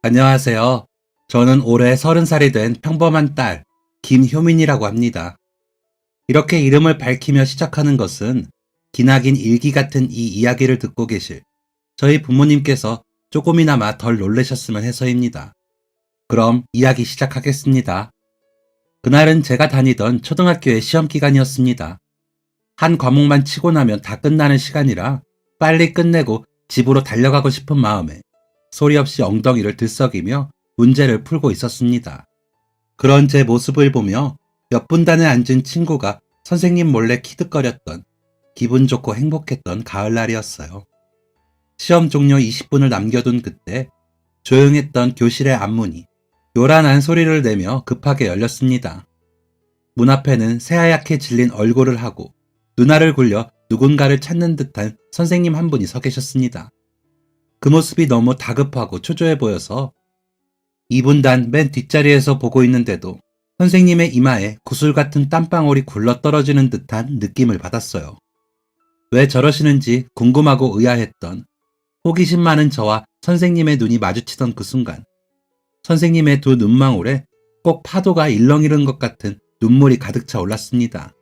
안녕하세요. 저는 올해 30살이 된 평범한 딸, 김효민이라고 합니다. 이렇게 이름을 밝히며 시작하는 것은 기나긴 일기 같은 이 이야기를 듣고 계실 저희 부모님께서 조금이나마 덜 놀라셨으면 해서입니다. 그럼 이야기 시작하겠습니다. 그날은 제가 다니던 초등학교의 시험 기간이었습니다. 한 과목만 치고 나면 다 끝나는 시간이라 빨리 끝내고 집으로 달려가고 싶은 마음에 소리 없이 엉덩이를 들썩이며 문제를 풀고 있었습니다. 그런 제 모습을 보며 몇 분단에 앉은 친구가 선생님 몰래 키득거렸던 기분 좋고 행복했던 가을날이었어요. 시험 종료 20분을 남겨둔 그때 조용했던 교실의 앞문이 요란한 소리를 내며 급하게 열렸습니다. 문 앞에는 새하얗게 질린 얼굴을 하고 눈알을 굴려 누군가를 찾는 듯한 선생님 한 분이 서 계셨습니다. 그 모습이 너무 다급하고 초조해 보여서 2분단 맨 뒷자리에서 보고 있는데도 선생님의 이마에 구슬 같은 땀방울이 굴러 떨어지는 듯한 느낌을 받았어요. 왜 저러시는지 궁금하고 의아했던 호기심 많은 저와 선생님의 눈이 마주치던 그 순간 선생님의 두 눈망울에 꼭 파도가 일렁이는 것 같은 눈물이 가득 차 올랐습니다.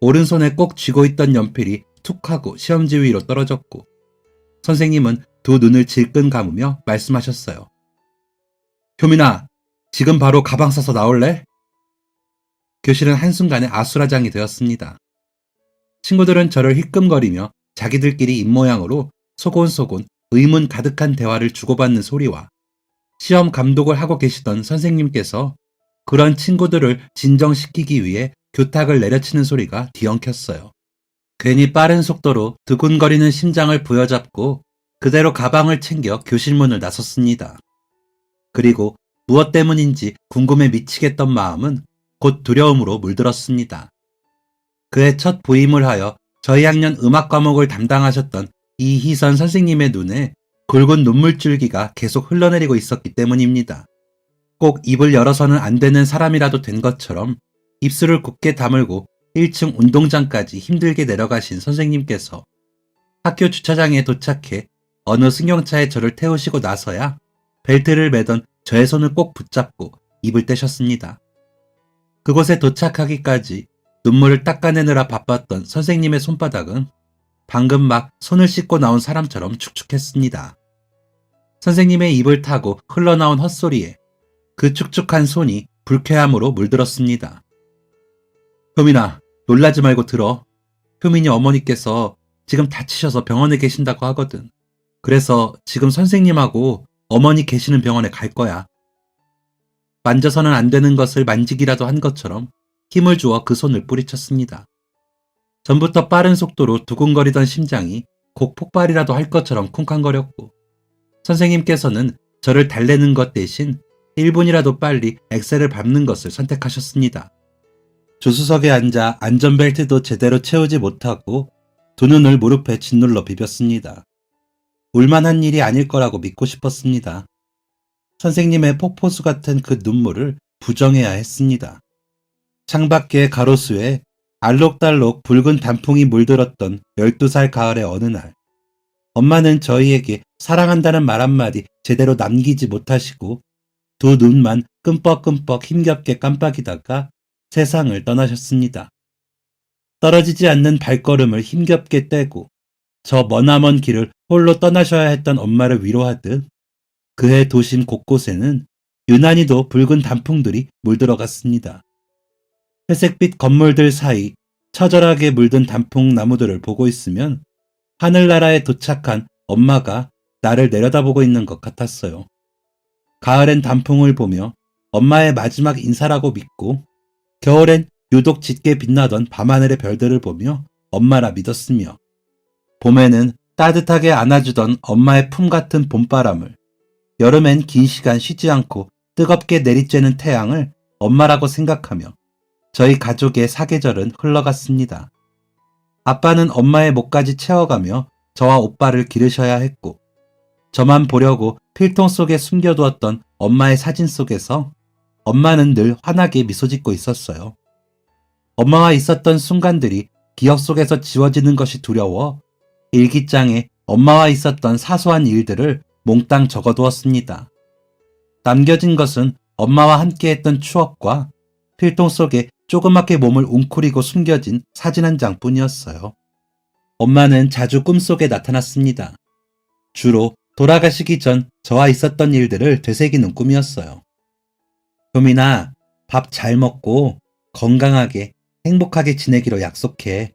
오른손에 꼭 쥐고 있던 연필이 툭 하고 시험지 위로 떨어졌고 선생님은 두 눈을 질끈 감으며 말씀하셨어요. 효민아, 지금 바로 가방 싸서 나올래? 교실은 한순간에 아수라장이 되었습니다. 친구들은 저를 힐끔거리며 자기들끼리 입모양으로 소곤소곤 의문 가득한 대화를 주고받는 소리와 시험 감독을 하고 계시던 선생님께서 그런 친구들을 진정시키기 위해 교탁을 내려치는 소리가 뒤엉켰어요. 괜히 빠른 속도로 두근거리는 심장을 부여잡고 그대로 가방을 챙겨 교실 문을 나섰습니다. 그리고 무엇 때문인지 궁금해 미치겠던 마음은 곧 두려움으로 물들었습니다. 그의 첫 부임을 하여 저희 학년 음악 과목을 담당하셨던 이희선 선생님의 눈에 굵은 눈물줄기가 계속 흘러내리고 있었기 때문입니다. 꼭 입을 열어서는 안 되는 사람이라도 된 것처럼 입술을 굳게 다물고 1층 운동장까지 힘들게 내려가신 선생님께서 학교 주차장에 도착해 어느 승용차에 저를 태우시고 나서야 벨트를 매던 저의 손을 꼭 붙잡고 입을 떼셨습니다. 그곳에 도착하기까지 눈물을 닦아내느라 바빴던 선생님의 손바닥은 방금 막 손을 씻고 나온 사람처럼 축축했습니다. 선생님의 입을 타고 흘러나온 헛소리에 그 축축한 손이 불쾌함으로 물들었습니다. 효민아, 놀라지 말고 들어. 효민이 어머니께서 지금 다치셔서 병원에 계신다고 하거든. 그래서 지금 선생님하고 어머니 계시는 병원에 갈 거야. 만져서는 안 되는 것을 만지기라도 한 것처럼 힘을 주어 그 손을 뿌리쳤습니다. 전부터 빠른 속도로 두근거리던 심장이 곡 폭발이라도 할 것처럼 쿵쾅거렸고 선생님께서는 저를 달래는 것 대신 1분이라도 빨리 엑셀을 밟는 것을 선택하셨습니다. 조수석에 앉아 안전벨트도 제대로 채우지 못하고 두 눈을 무릎에 짓눌러 비볐습니다. 울만한 일이 아닐 거라고 믿고 싶었습니다. 선생님의 폭포수 같은 그 눈물을 부정해야 했습니다. 창밖의 가로수에 알록달록 붉은 단풍이 물들었던 12살 가을의 어느 날, 엄마는 저희에게 사랑한다는 말 한마디 제대로 남기지 못하시고 두 눈만 끔뻑끔뻑 힘겹게 깜빡이다가 세상을 떠나셨습니다. 떨어지지 않는 발걸음을 힘겹게 떼고 저 머나먼 길을 홀로 떠나셔야 했던 엄마를 위로하듯 그의 도심 곳곳에는 유난히도 붉은 단풍들이 물들어갔습니다. 회색빛 건물들 사이 처절하게 물든 단풍 나무들을 보고 있으면 하늘나라에 도착한 엄마가 나를 내려다보고 있는 것 같았어요. 가을엔 단풍을 보며 엄마의 마지막 인사라고 믿고 겨울엔 유독 짙게 빛나던 밤하늘의 별들을 보며 엄마라 믿었으며 봄에는 따뜻하게 안아주던 엄마의 품 같은 봄바람을 여름엔 긴 시간 쉬지 않고 뜨겁게 내리쬐는 태양을 엄마라고 생각하며 저희 가족의 사계절은 흘러갔습니다. 아빠는 엄마의 목까지 채워가며 저와 오빠를 기르셔야 했고 저만 보려고 필통 속에 숨겨두었던 엄마의 사진 속에서 엄마는 늘 환하게 미소 짓고 있었어요. 엄마와 있었던 순간들이 기억 속에서 지워지는 것이 두려워 일기장에 엄마와 있었던 사소한 일들을 몽땅 적어두었습니다. 남겨진 것은 엄마와 함께했던 추억과 필통 속에 조그맣게 몸을 웅크리고 숨겨진 사진 한 장뿐이었어요. 엄마는 자주 꿈속에 나타났습니다. 주로 돌아가시기 전 저와 있었던 일들을 되새기는 꿈이었어요. 효민아, 밥 잘 먹고 건강하게 행복하게 지내기로 약속해.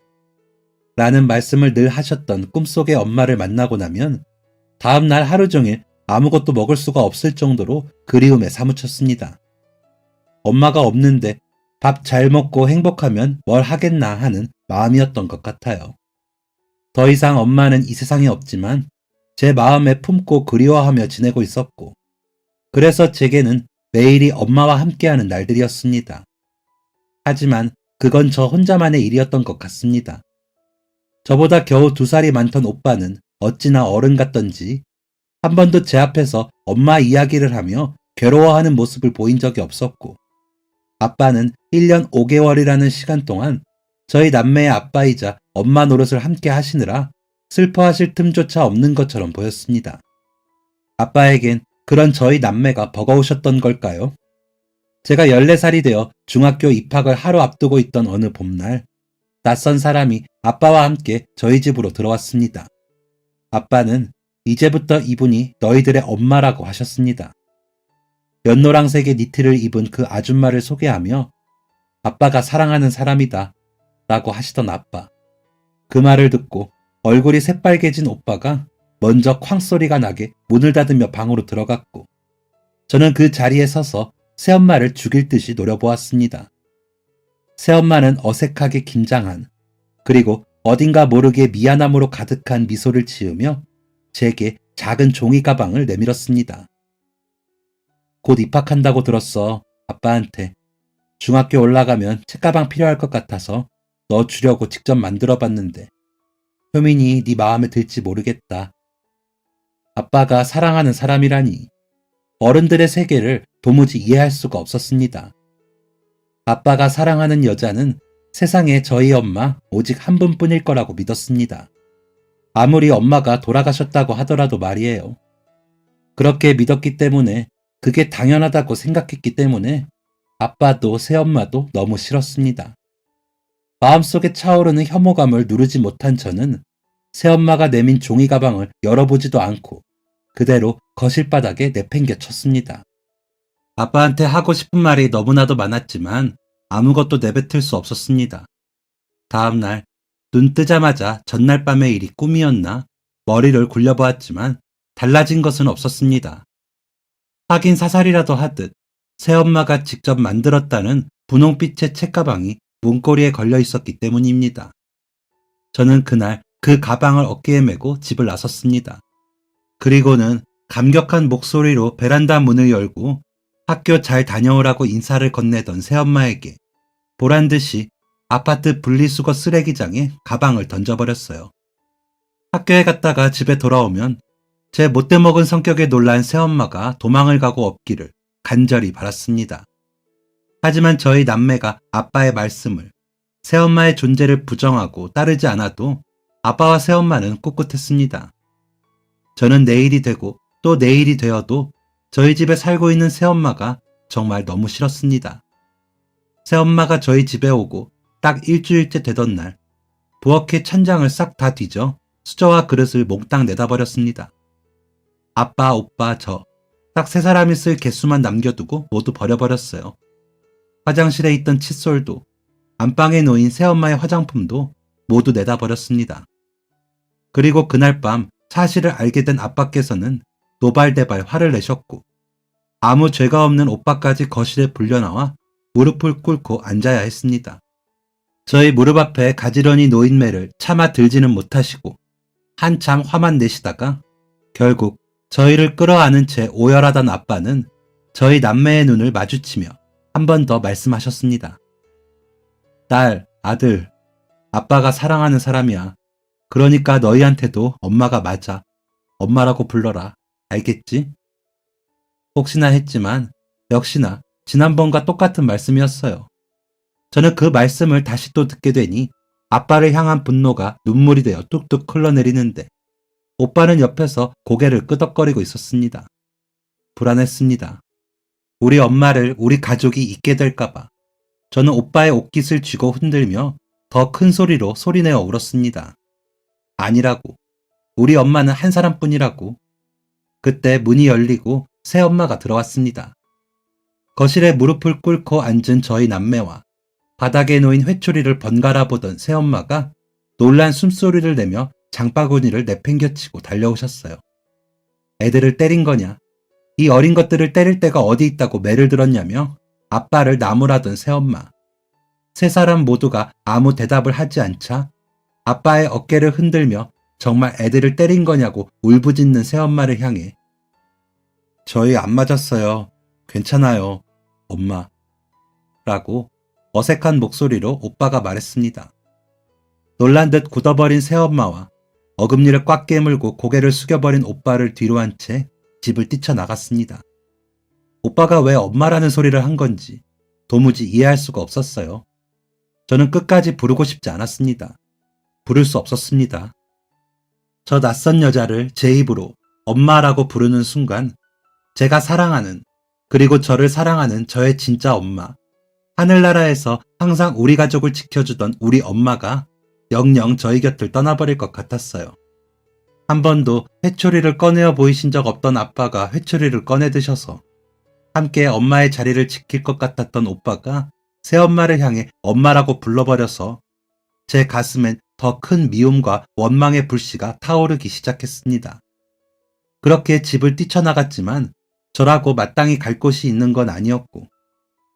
라는 말씀을 늘 하셨던 꿈속의 엄마를 만나고 나면 다음날 하루 종일 아무것도 먹을 수가 없을 정도로 그리움에 사무쳤습니다. 엄마가 없는데 밥 잘 먹고 행복하면 뭘 하겠나 하는 마음이었던 것 같아요. 더 이상 엄마는 이 세상에 없지만 제 마음에 품고 그리워하며 지내고 있었고, 그래서 제게는 매일이 엄마와 함께하는 날들이었습니다. 하지만 그건 저 혼자만의 일이었던 것 같습니다. 저보다 겨우 2살이 많던 오빠는 어찌나 어른 같던지 한 번도 제 앞에서 엄마 이야기를 하며 괴로워하는 모습을 보인 적이 없었고, 아빠는 1년 5개월이라는 시간 동안 저희 남매의 아빠이자 엄마 노릇을 함께 하시느라 슬퍼하실 틈조차 없는 것처럼 보였습니다. 아빠에겐 그런 저희 남매가 버거우셨던 걸까요? 제가 14살이 되어 중학교 입학을 하루 앞두고 있던 어느 봄날, 낯선 사람이 아빠와 함께 저희 집으로 들어왔습니다. 아빠는 이제부터 이분이 너희들의 엄마라고 하셨습니다. 연노랑색의 니트를 입은 그 아줌마를 소개하며 아빠가 사랑하는 사람이다 라고 하시던 아빠. 그 말을 듣고 얼굴이 새빨개진 오빠가 먼저 쾅 소리가 나게 문을 닫으며 방으로 들어갔고, 저는 그 자리에 서서 새엄마를 죽일 듯이 노려보았습니다. 새엄마는 어색하게 긴장한, 그리고 어딘가 모르게 미안함으로 가득한 미소를 지으며 제게 작은 종이 가방을 내밀었습니다. 곧 입학한다고 들었어. 아빠한테. 중학교 올라가면 책가방 필요할 것 같아서 너 주려고 직접 만들어봤는데 효민이 네 마음에 들지 모르겠다. 아빠가 사랑하는 사람이라니. 어른들의 세계를 도무지 이해할 수가 없었습니다. 아빠가 사랑하는 여자는 세상에 저희 엄마 오직 한 분뿐일 거라고 믿었습니다. 아무리 엄마가 돌아가셨다고 하더라도 말이에요. 그렇게 믿었기 때문에, 그게 당연하다고 생각했기 때문에 아빠도 새엄마도 너무 싫었습니다. 마음속에 차오르는 혐오감을 누르지 못한 저는 새엄마가 내민 종이 가방을 열어보지도 않고 그대로 거실 바닥에 내팽겨 쳤습니다. 아빠한테 하고 싶은 말이 너무나도 많았지만 아무것도 내뱉을 수 없었습니다. 다음날 눈 뜨자마자 전날 밤의 일이 꿈이었나 머리를 굴려보았지만 달라진 것은 없었습니다. 하긴 사살이라도 하듯 새엄마가 직접 만들었다는 분홍빛의 책가방이 문고리에 걸려 있었기 때문입니다. 저는 그날 그 가방을 어깨에 메고 집을 나섰습니다. 그리고는 감격한 목소리로 베란다 문을 열고 학교 잘 다녀오라고 인사를 건네던 새엄마에게 보란듯이 아파트 분리수거 쓰레기장에 가방을 던져버렸어요. 학교에 갔다가 집에 돌아오면 제 못돼먹은 성격에 놀란 새엄마가 도망을 가고 없기를 간절히 바랐습니다. 하지만 저희 남매가 아빠의 말씀을, 새엄마의 존재를 부정하고 따르지 않아도 아빠와 새엄마는 꿋꿋했습니다. 저는 내일이 되고 또 내일이 되어도 저희 집에 살고 있는 새엄마가 정말 너무 싫었습니다. 새엄마가 저희 집에 오고 딱 일주일째 되던 날, 부엌의 천장을 싹 다 뒤져 수저와 그릇을 몽땅 내다버렸습니다. 아빠, 오빠, 저 딱 3사람이 쓸 개수만 남겨두고 모두 버려버렸어요. 화장실에 있던 칫솔도, 안방에 놓인 새엄마의 화장품도 모두 내다버렸습니다. 그리고 그날 밤 사실을 알게 된 아빠께서는 노발대발 화를 내셨고, 아무 죄가 없는 오빠까지 거실에 불려나와 무릎을 꿇고 앉아야 했습니다. 저희 무릎 앞에 가지런히 놓인 매를 차마 들지는 못하시고 한참 화만 내시다가 결국 저희를 끌어안은 채 오열하던 아빠는 저희 남매의 눈을 마주치며 한 번 더 말씀하셨습니다. 딸, 아들, 아빠가 사랑하는 사람이야. 그러니까 너희한테도 엄마가 맞아. 엄마라고 불러라. 알겠지? 혹시나 했지만 역시나 지난번과 똑같은 말씀이었어요. 저는 그 말씀을 다시 또 듣게 되니 아빠를 향한 분노가 눈물이 되어 뚝뚝 흘러내리는데 오빠는 옆에서 고개를 끄덕거리고 있었습니다. 불안했습니다. 우리 엄마를 우리 가족이 잊게 될까봐. 저는 오빠의 옷깃을 쥐고 흔들며 더 큰 소리로 소리내어 울었습니다. 아니라고. 우리 엄마는 한 사람뿐이라고. 그때 문이 열리고 새엄마가 들어왔습니다. 거실에 무릎을 꿇고 앉은 저희 남매와 바닥에 놓인 회초리를 번갈아 보던 새엄마가 놀란 숨소리를 내며 장바구니를 내팽겨치고 달려오셨어요. 애들을 때린 거냐? 이 어린 것들을 때릴 데가 어디 있다고 매를 들었냐며 아빠를 나무라던 새엄마. 세 사람 모두가 아무 대답을 하지 않자 아빠의 어깨를 흔들며 정말 애들을 때린 거냐고 울부짖는 새엄마를 향해 저희 안 맞았어요. 괜찮아요. 엄마. 라고 어색한 목소리로 오빠가 말했습니다. 놀란 듯 굳어버린 새엄마와 어금니를 꽉 깨물고 고개를 숙여버린 오빠를 뒤로 한 채 집을 뛰쳐나갔습니다. 오빠가 왜 엄마라는 소리를 한 건지 도무지 이해할 수가 없었어요. 저는 끝까지 부르고 싶지 않았습니다. 부를 수 없었습니다. 저 낯선 여자를 제 입으로 엄마라고 부르는 순간 제가 사랑하는 그리고 저를 사랑하는 저의 진짜 엄마, 하늘나라에서 항상 우리 가족을 지켜주던 우리 엄마가 영영 저희 곁을 떠나버릴 것 같았어요. 한 번도 회초리를 꺼내어 보이신 적 없던 아빠가 회초리를 꺼내 드셔서 함께 엄마의 자리를 지킬 것 같았던 오빠가 새엄마를 향해 엄마라고 불러버려서 제 가슴엔 더 큰 미움과 원망의 불씨가 타오르기 시작했습니다. 그렇게 집을 뛰쳐나갔지만 저라고 마땅히 갈 곳이 있는 건 아니었고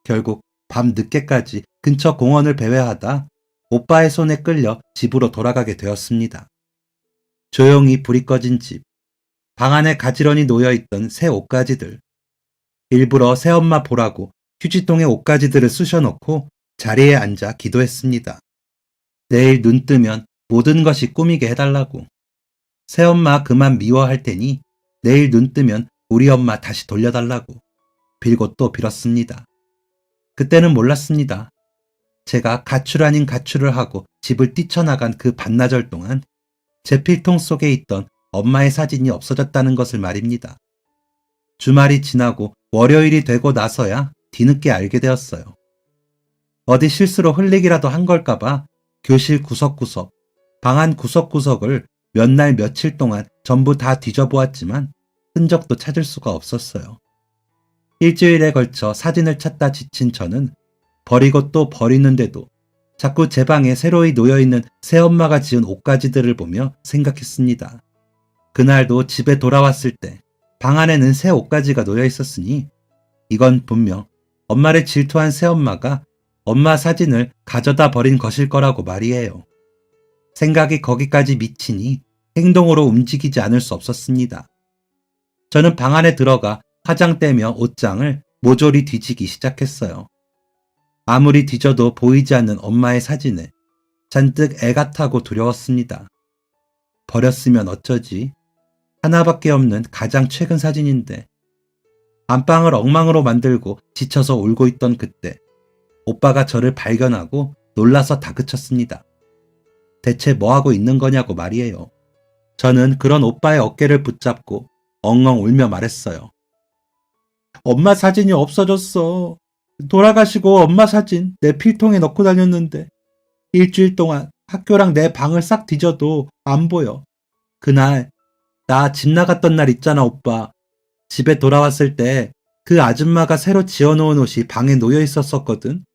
결국 밤 늦게까지 근처 공원을 배회하다 오빠의 손에 끌려 집으로 돌아가게 되었습니다. 조용히 불이 꺼진 집, 방 안에 가지런히 놓여있던 새 옷가지들, 일부러 새엄마 보라고 휴지통에 옷가지들을 쑤셔놓고 자리에 앉아 기도했습니다. 내일 눈 뜨면 모든 것이 꾸미게 해달라고. 새엄마 그만 미워할 테니 내일 눈 뜨면 우리 엄마 다시 돌려달라고 빌고 또 빌었습니다. 그때는 몰랐습니다. 제가 가출 아닌 가출을 하고 집을 뛰쳐나간 그 반나절 동안 제 필통 속에 있던 엄마의 사진이 없어졌다는 것을 말입니다. 주말이 지나고 월요일이 되고 나서야 뒤늦게 알게 되었어요. 어디 실수로 흘리기라도 한 걸까봐 교실 구석구석, 방 안 구석구석을 몇 날 며칠 동안 전부 다 뒤져보았지만 흔적도 찾을 수가 없었어요. 일주일에 걸쳐 사진을 찾다 지친 저는 버리고 또 버리는데도 자꾸 제 방에 새로이 놓여있는 새엄마가 지은 옷가지들을 보며 생각했습니다. 그날도 집에 돌아왔을 때 방 안에는 새 옷가지가 놓여있었으니 이건 분명 엄마를 질투한 새엄마가 엄마 사진을 가져다 버린 것일 거라고 말이에요. 생각이 거기까지 미치니 행동으로 움직이지 않을 수 없었습니다. 저는 방 안에 들어가 화장대며 옷장을 모조리 뒤지기 시작했어요. 아무리 뒤져도 보이지 않는 엄마의 사진에 잔뜩 애가 타고 두려웠습니다. 버렸으면 어쩌지? 하나밖에 없는 가장 최근 사진인데 안방을 엉망으로 만들고 지쳐서 울고 있던 그때 오빠가 저를 발견하고 놀라서 다그쳤습니다. 대체 뭐하고 있는 거냐고 말이에요. 저는 그런 오빠의 어깨를 붙잡고 엉엉 울며 말했어요. 엄마 사진이 없어졌어. 돌아가시고 엄마 사진 내 필통에 넣고 다녔는데 일주일 동안 학교랑 내 방을 싹 뒤져도 안 보여. 그날 나 집 나갔던 날 있잖아 오빠. 집에 돌아왔을 때 그 아줌마가 새로 지어놓은 옷이 방에 놓여 있었거든.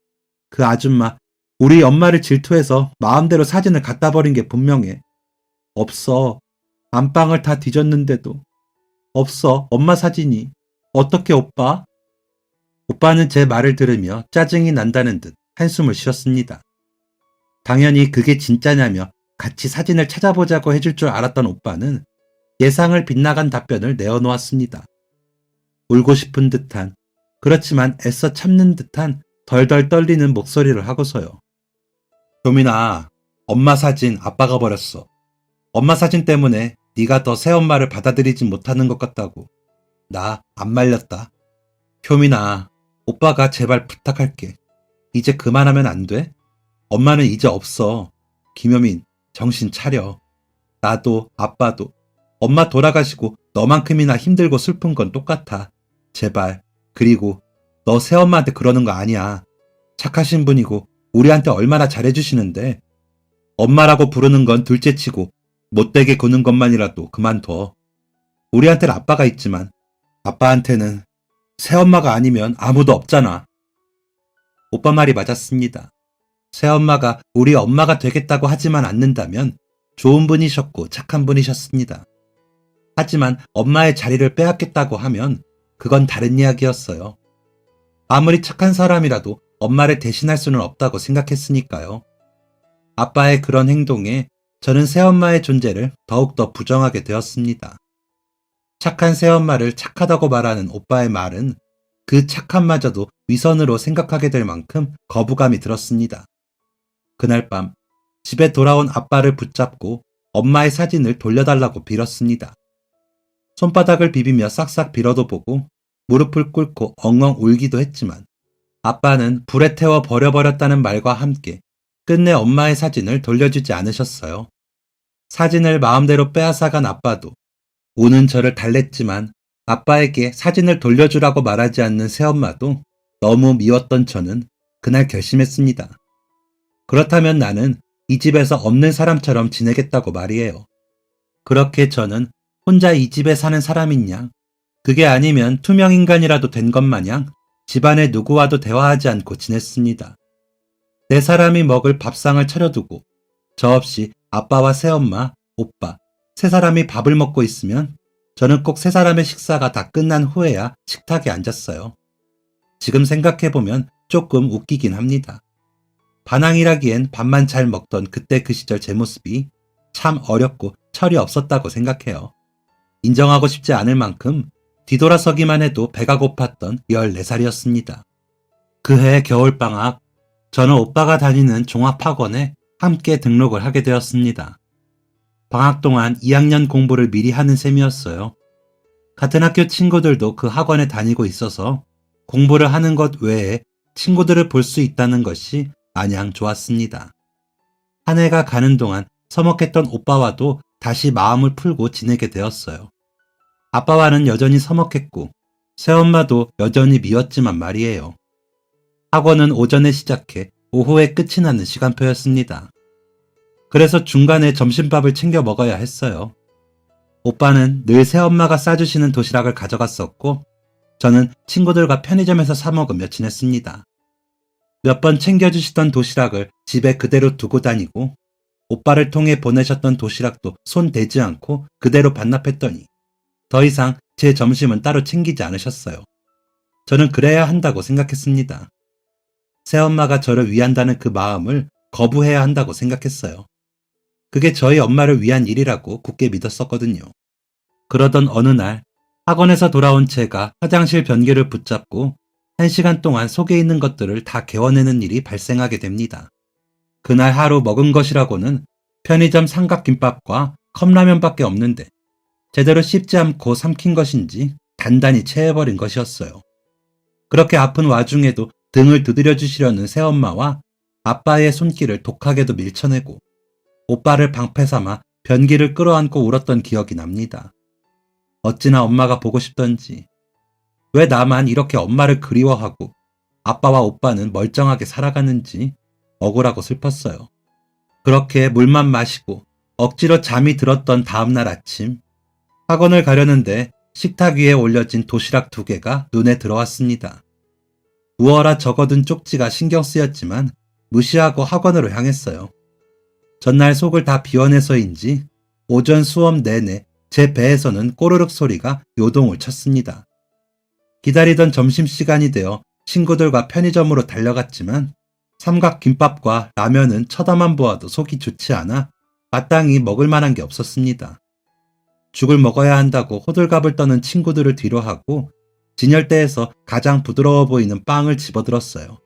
그 아줌마 우리 엄마를 질투해서 마음대로 사진을 갖다 버린 게 분명해. 없어. 안방을 다 뒤졌는데도 없어. 엄마 사진이. 어떻게 오빠? 오빠는 제 말을 들으며 짜증이 난다는 듯 한숨을 쉬었습니다. 당연히 그게 진짜냐며 같이 사진을 찾아보자고 해줄 줄 알았던 오빠는 예상을 빗나간 답변을 내어놓았습니다. 울고 싶은 듯한, 그렇지만 애써 참는 듯한 덜덜 떨리는 목소리를 하고서요. 효민아, 엄마 사진 아빠가 버렸어. 엄마 사진 때문에 네가 더 새엄마를 받아들이지 못하는 것 같다고. 나 안 말렸다. 효민아, 오빠가 제발 부탁할게. 이제 그만하면 안 돼? 엄마는 이제 없어. 김효민, 정신 차려. 나도 아빠도 엄마 돌아가시고 너만큼이나 힘들고 슬픈 건 똑같아. 제발. 그리고 너 새엄마한테 그러는 거 아니야. 착하신 분이고 우리한테 얼마나 잘해주시는데 엄마라고 부르는 건 둘째치고 못되게 구는 것만이라도 그만둬. 우리한테는 아빠가 있지만 아빠한테는 새엄마가 아니면 아무도 없잖아. 오빠 말이 맞았습니다. 새엄마가 우리 엄마가 되겠다고 하지만 않는다면 좋은 분이셨고 착한 분이셨습니다. 하지만 엄마의 자리를 빼앗겠다고 하면 그건 다른 이야기였어요. 아무리 착한 사람이라도 엄마를 대신할 수는 없다고 생각했으니까요. 아빠의 그런 행동에 저는 새엄마의 존재를 더욱더 부정하게 되었습니다. 착한 새엄마를 착하다고 말하는 오빠의 말은 그 착함마저도 위선으로 생각하게 될 만큼 거부감이 들었습니다. 그날 밤 집에 돌아온 아빠를 붙잡고 엄마의 사진을 돌려달라고 빌었습니다. 손바닥을 비비며 싹싹 빌어도 보고 무릎을 꿇고 엉엉 울기도 했지만 아빠는 불에 태워 버려버렸다는 말과 함께 끝내 엄마의 사진을 돌려주지 않으셨어요. 사진을 마음대로 빼앗아간 아빠도 우는 저를 달랬지만 아빠에게 사진을 돌려주라고 말하지 않는 새엄마도 너무 미웠던 저는 그날 결심했습니다. 그렇다면 나는 이 집에서 없는 사람처럼 지내겠다고 말이에요. 그렇게 저는 혼자 이 집에 사는 사람인 양, 그게 아니면 투명인간이라도 된 것 마냥 집안의 누구와도 대화하지 않고 지냈습니다. 내 사람이 먹을 밥상을 차려두고 저 없이 아빠와 새엄마, 오빠, 세 사람이 밥을 먹고 있으면 저는 꼭 세 사람의 식사가 다 끝난 후에야 식탁에 앉았어요. 지금 생각해보면 조금 웃기긴 합니다. 반항이라기엔 밥만 잘 먹던 그때 그 시절 제 모습이 참 어렵고 철이 없었다고 생각해요. 인정하고 싶지 않을 만큼 뒤돌아서기만 해도 배가 고팠던 14살이었습니다. 그해 겨울방학, 저는 오빠가 다니는 종합학원에 함께 등록을 하게 되었습니다. 방학 동안 2학년 공부를 미리 하는 셈이었어요. 같은 학교 친구들도 그 학원에 다니고 있어서 공부를 하는 것 외에 친구들을 볼 수 있다는 것이 마냥 좋았습니다. 한 해가 가는 동안 서먹했던 오빠와도 다시 마음을 풀고 지내게 되었어요. 아빠와는 여전히 서먹했고 새엄마도 여전히 미웠지만 말이에요. 학원은 오전에 시작해 오후에 끝이 나는 시간표였습니다. 그래서 중간에 점심밥을 챙겨 먹어야 했어요. 오빠는 늘 새엄마가 싸주시는 도시락을 가져갔었고 저는 친구들과 편의점에서 사 먹으며 지냈습니다. 몇 번 챙겨주시던 도시락을 집에 그대로 두고 다니고 오빠를 통해 보내셨던 도시락도 손 대지 않고 그대로 반납했더니 더 이상 제 점심은 따로 챙기지 않으셨어요. 저는 그래야 한다고 생각했습니다. 새엄마가 저를 위한다는 그 마음을 거부해야 한다고 생각했어요. 그게 저희 엄마를 위한 일이라고 굳게 믿었었거든요. 그러던 어느 날 학원에서 돌아온 제가 화장실 변기를 붙잡고 1시간 동안 속에 있는 것들을 다 개워내는 일이 발생하게 됩니다. 그날 하루 먹은 것이라고는 편의점 삼각김밥과 컵라면밖에 없는데 제대로 씹지 않고 삼킨 것인지 단단히 체해버린 것이었어요. 그렇게 아픈 와중에도 등을 두드려 주시려는 새엄마와 아빠의 손길을 독하게도 밀쳐내고 오빠를 방패 삼아 변기를 끌어안고 울었던 기억이 납니다. 어찌나 엄마가 보고 싶던지, 왜 나만 이렇게 엄마를 그리워하고 아빠와 오빠는 멀쩡하게 살아가는지 억울하고 슬펐어요. 그렇게 물만 마시고 억지로 잠이 들었던 다음날 아침, 학원을 가려는데 식탁 위에 올려진 도시락 2개가 눈에 들어왔습니다. 우어라 적어둔 쪽지가 신경 쓰였지만 무시하고 학원으로 향했어요. 전날 속을 다 비워내서인지 오전 수업 내내 제 배에서는 꼬르륵 소리가 요동을 쳤습니다. 기다리던 점심시간이 되어 친구들과 편의점으로 달려갔지만 삼각김밥과 라면은 쳐다만 보아도 속이 좋지 않아 마땅히 먹을 만한 게 없었습니다. 죽을 먹어야 한다고 호들갑을 떠는 친구들을 뒤로하고 진열대에서 가장 부드러워 보이는 빵을 집어들었어요.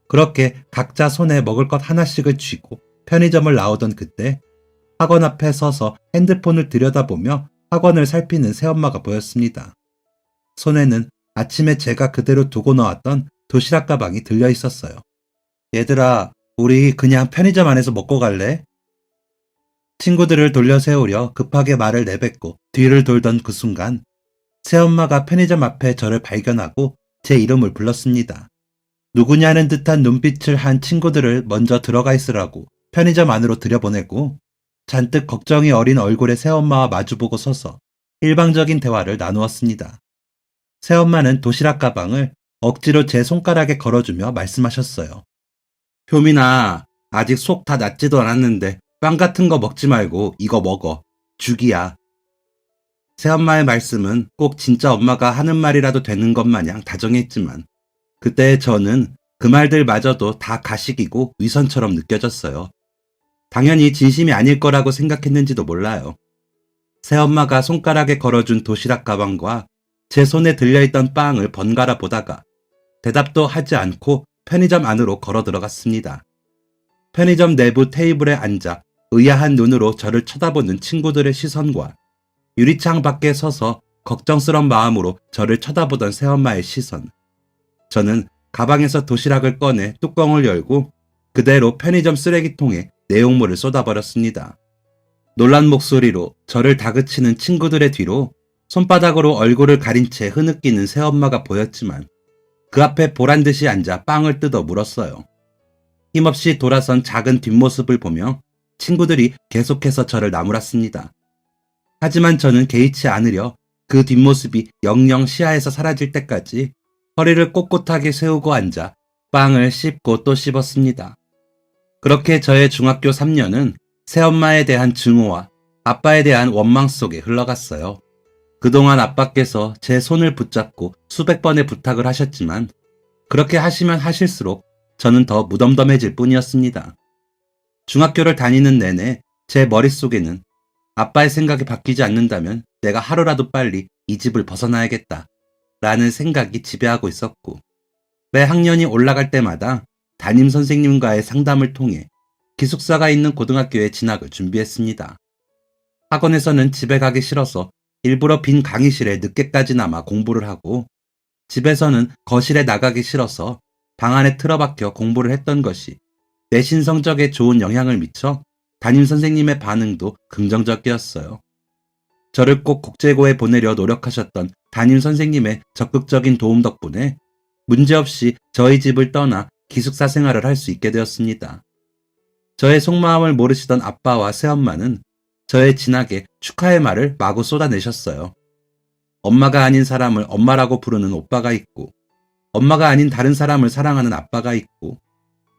그렇게 각자 손에 먹을 것 하나씩을 쥐고 편의점을 나오던 그때 학원 앞에 서서 핸드폰을 들여다보며 학원을 살피는 새엄마가 보였습니다. 손에는 아침에 제가 그대로 두고 나왔던 도시락 가방이 들려 있었어요. 얘들아, 우리 그냥 편의점 안에서 먹고 갈래? 친구들을 돌려 세우려 급하게 말을 내뱉고 뒤를 돌던 그 순간 새엄마가 편의점 앞에 저를 발견하고 제 이름을 불렀습니다. 누구냐는 듯한 눈빛을 한 친구들을 먼저 들어가 있으라고 편의점 안으로 들여보내고 잔뜩 걱정이 어린 얼굴의 새엄마와 마주보고 서서 일방적인 대화를 나누었습니다. 새엄마는 도시락 가방을 억지로 제 손가락에 걸어주며 말씀하셨어요. 효민아, 아직 속 다 낫지도 않았는데 빵 같은 거 먹지 말고 이거 먹어. 죽이야. 새엄마의 말씀은 꼭 진짜 엄마가 하는 말이라도 되는 것 마냥 다정했지만 그때 저는 그 말들마저도 다 가식이고 위선처럼 느껴졌어요. 당연히 진심이 아닐 거라고 생각했는지도 몰라요. 새엄마가 손가락에 걸어준 도시락 가방과 제 손에 들려있던 빵을 번갈아 보다가 대답도 하지 않고 편의점 안으로 걸어 들어갔습니다. 편의점 내부 테이블에 앉아 의아한 눈으로 저를 쳐다보는 친구들의 시선과 유리창 밖에 서서 걱정스런 마음으로 저를 쳐다보던 새엄마의 시선. 저는 가방에서 도시락을 꺼내 뚜껑을 열고 그대로 편의점 쓰레기통에 내용물을 쏟아버렸습니다. 놀란 목소리로 저를 다그치는 친구들의 뒤로 손바닥으로 얼굴을 가린 채 흐느끼는 새엄마가 보였지만 그 앞에 보란듯이 앉아 빵을 뜯어 물었어요. 힘없이 돌아선 작은 뒷모습을 보며 친구들이 계속해서 저를 나무랐습니다. 하지만 저는 개의치 않으려 그 뒷모습이 영영 시야에서 사라질 때까지 허리를 꼿꼿하게 세우고 앉아 빵을 씹고 또 씹었습니다. 그렇게 저의 중학교 3년은 새엄마에 대한 증오와 아빠에 대한 원망 속에 흘러갔어요. 그동안 아빠께서 제 손을 붙잡고 수백 번의 부탁을 하셨지만 그렇게 하시면 하실수록 저는 더 무덤덤해질 뿐이었습니다. 중학교를 다니는 내내 제 머릿속에는 아빠의 생각이 바뀌지 않는다면 내가 하루라도 빨리 이 집을 벗어나야겠다 라는 생각이 지배하고 있었고 매 학년이 올라갈 때마다 담임 선생님과의 상담을 통해 기숙사가 있는 고등학교에 진학을 준비했습니다. 학원에서는 집에 가기 싫어서 일부러 빈 강의실에 늦게까지 남아 공부를 하고 집에서는 거실에 나가기 싫어서 방 안에 틀어박혀 공부를 했던 것이 내신 성적에 좋은 영향을 미쳐 담임 선생님의 반응도 긍정적이었어요. 저를 꼭 국제고에 보내려 노력하셨던 담임 선생님의 적극적인 도움 덕분에 문제없이 저희 집을 떠나 기숙사 생활을 할 수 있게 되었습니다. 저의 속마음을 모르시던 아빠와 새엄마는 저의 진학에 축하의 말을 마구 쏟아내셨어요. 엄마가 아닌 사람을 엄마라고 부르는 오빠가 있고 엄마가 아닌 다른 사람을 사랑하는 아빠가 있고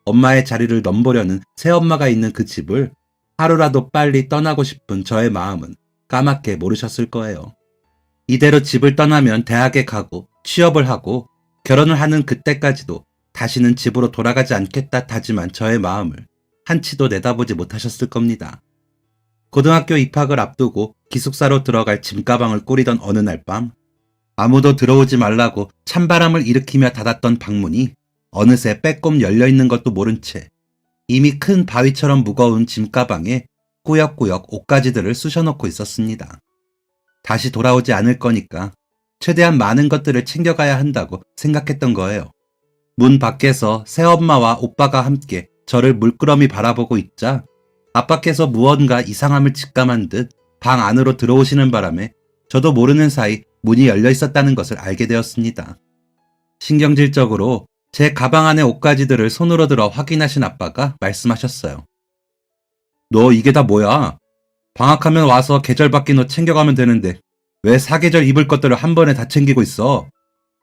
엄마의 자리를 넘보려는 새엄마가 있는 그 집을 하루라도 빨리 떠나고 싶은 저의 마음은 까맣게 모르셨을 거예요. 이대로 집을 떠나면 대학에 가고 취업을 하고 결혼을 하는 그때까지도 다시는 집으로 돌아가지 않겠다 다짐한 저의 마음을 한치도 내다보지 못하셨을 겁니다. 고등학교 입학을 앞두고 기숙사로 들어갈 짐가방을 꾸리던 어느 날 밤 아무도 들어오지 말라고 찬바람을 일으키며 닫았던 방문이 어느새 빼꼼 열려있는 것도 모른 채 이미 큰 바위처럼 무거운 짐가방에 꾸역꾸역 옷가지들을 쑤셔놓고 있었습니다. 다시 돌아오지 않을 거니까 최대한 많은 것들을 챙겨가야 한다고 생각했던 거예요. 문 밖에서 새엄마와 오빠가 함께 저를 물끄러미 바라보고 있자 아빠께서 무언가 이상함을 직감한 듯 방 안으로 들어오시는 바람에 저도 모르는 사이 문이 열려 있었다는 것을 알게 되었습니다. 신경질적으로 제 가방 안의 옷가지들을 손으로 들어 확인하신 아빠가 말씀하셨어요. 너 이게 다 뭐야? 방학하면 와서 계절 바뀐 옷 챙겨가면 되는데 왜 사계절 입을 것들을 한 번에 다 챙기고 있어?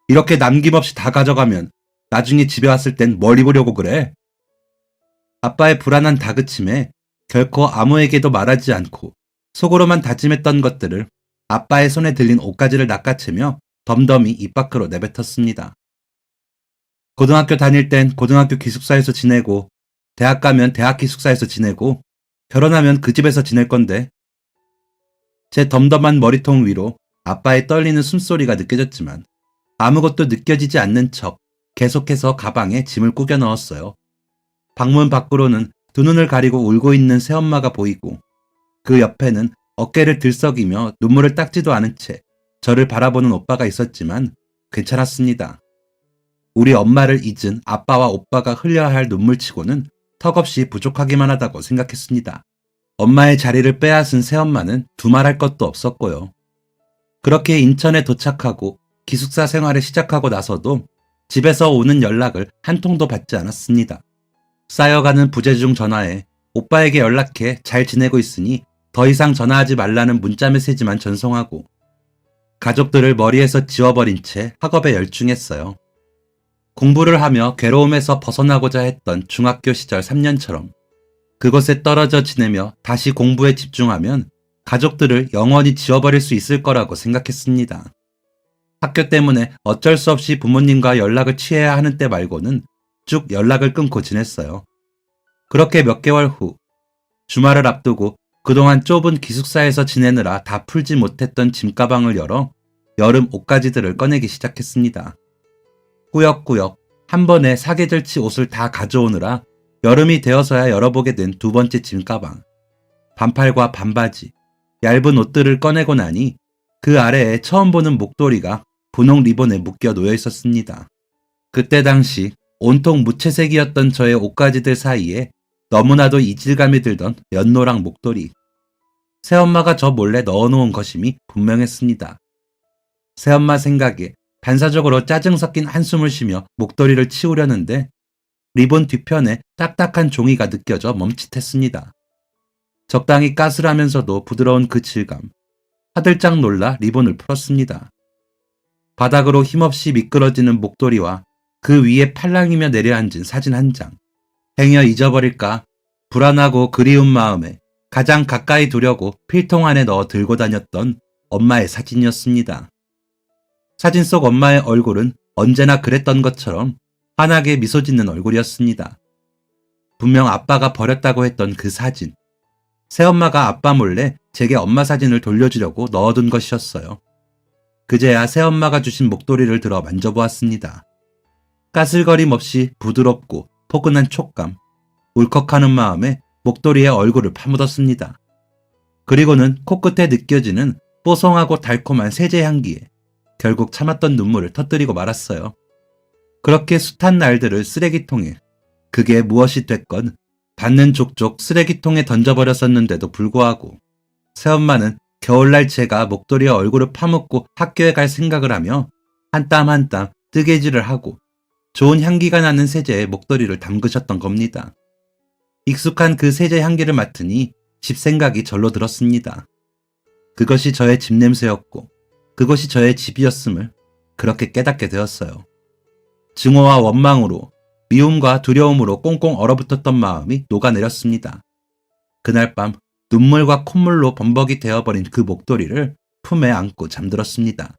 이렇게 남김없이 다 가져가면 나중에 집에 왔을 땐 뭘 입으려고 그래? 아빠의 불안한 다그침에 결코 아무에게도 말하지 않고 속으로만 다짐했던 것들을 아빠의 손에 들린 옷가지를 낚아채며 덤덤히 입 밖으로 내뱉었습니다. 고등학교 다닐 땐 고등학교 기숙사에서 지내고 대학 가면 대학 기숙사에서 지내고 결혼하면 그 집에서 지낼 건데. 제 덤덤한 머리통 위로 아빠의 떨리는 숨소리가 느껴졌지만 아무것도 느껴지지 않는 척 계속해서 가방에 짐을 꾸겨 넣었어요. 방문 밖으로는 두 눈을 가리고 울고 있는 새엄마가 보이고 그 옆에는 어깨를 들썩이며 눈물을 닦지도 않은 채 저를 바라보는 오빠가 있었지만 괜찮았습니다. 우리 엄마를 잊은 아빠와 오빠가 흘려야 할 눈물치고는 턱없이 부족하기만 하다고 생각했습니다. 엄마의 자리를 빼앗은 새엄마는 두말할 것도 없었고요. 그렇게 인천에 도착하고 기숙사 생활을 시작하고 나서도 집에서 오는 연락을 한 통도 받지 않았습니다. 쌓여가는 부재중 전화에 오빠에게 연락해 잘 지내고 있으니 더 이상 전화하지 말라는 문자 메시지만 전송하고 가족들을 머리에서 지워버린 채 학업에 열중했어요. 공부를 하며 괴로움에서 벗어나고자 했던 중학교 시절 3년처럼 그곳에 떨어져 지내며 다시 공부에 집중하면 가족들을 영원히 지워버릴 수 있을 거라고 생각했습니다. 학교 때문에 어쩔 수 없이 부모님과 연락을 취해야 하는 때 말고는 쭉 연락을 끊고 지냈어요. 그렇게 몇 개월 후 주말을 앞두고 그동안 좁은 기숙사에서 지내느라 다 풀지 못했던 짐가방을 열어 여름 옷가지들을 꺼내기 시작했습니다. 꾸역꾸역 한 번에 사계절치 옷을 다 가져오느라 여름이 되어서야 열어보게 된 두 번째 짐가방. 반팔과 반바지, 얇은 옷들을 꺼내고 나니 그 아래에 처음 보는 목도리가 분홍 리본에 묶여 놓여 있었습니다. 그때 당시 온통 무채색이었던 저의 옷가지들 사이에 너무나도 이질감이 들던 연노랑 목도리. 새엄마가 저 몰래 넣어놓은 것임이 분명했습니다. 새엄마 생각에 반사적으로 짜증 섞인 한숨을 쉬며 목도리를 치우려는데 리본 뒤편에 딱딱한 종이가 느껴져 멈칫했습니다. 적당히 까슬하면서도 부드러운 그 질감. 화들짝 놀라 리본을 풀었습니다. 바닥으로 힘없이 미끄러지는 목도리와 그 위에 팔랑이며 내려앉은 사진 한 장. 행여 잊어버릴까 불안하고 그리운 마음에 가장 가까이 두려고 필통 안에 넣어 들고 다녔던 엄마의 사진이었습니다. 사진 속 엄마의 얼굴은 언제나 그랬던 것처럼 환하게 미소 짓는 얼굴이었습니다. 분명 아빠가 버렸다고 했던 그 사진. 새엄마가 아빠 몰래 제게 엄마 사진을 돌려주려고 넣어둔 것이었어요. 그제야 새엄마가 주신 목도리를 들어 만져보았습니다. 까슬거림 없이 부드럽고 포근한 촉감, 울컥하는 마음에 목도리에 얼굴을 파묻었습니다. 그리고는 코끝에 느껴지는 뽀송하고 달콤한 세제 향기에 결국 참았던 눈물을 터뜨리고 말았어요. 그렇게 숱한 날들을 쓰레기통에, 그게 무엇이 됐건 받는 족족 쓰레기통에 던져버렸었는데도 불구하고 새엄마는 겨울날 제가 목도리에 얼굴을 파묻고 학교에 갈 생각을 하며 한 땀 한 땀 뜨개질을 하고 좋은 향기가 나는 세제에 목도리를 담그셨던 겁니다. 익숙한 그 세제 향기를 맡으니 집 생각이 절로 들었습니다. 그것이 저의 집 냄새였고 그것이 저의 집이었음을 그렇게 깨닫게 되었어요. 증오와 원망으로 미움과 두려움으로 꽁꽁 얼어붙었던 마음이 녹아내렸습니다. 그날 밤 눈물과 콧물로 범벅이 되어버린 그 목도리를 품에 안고 잠들었습니다.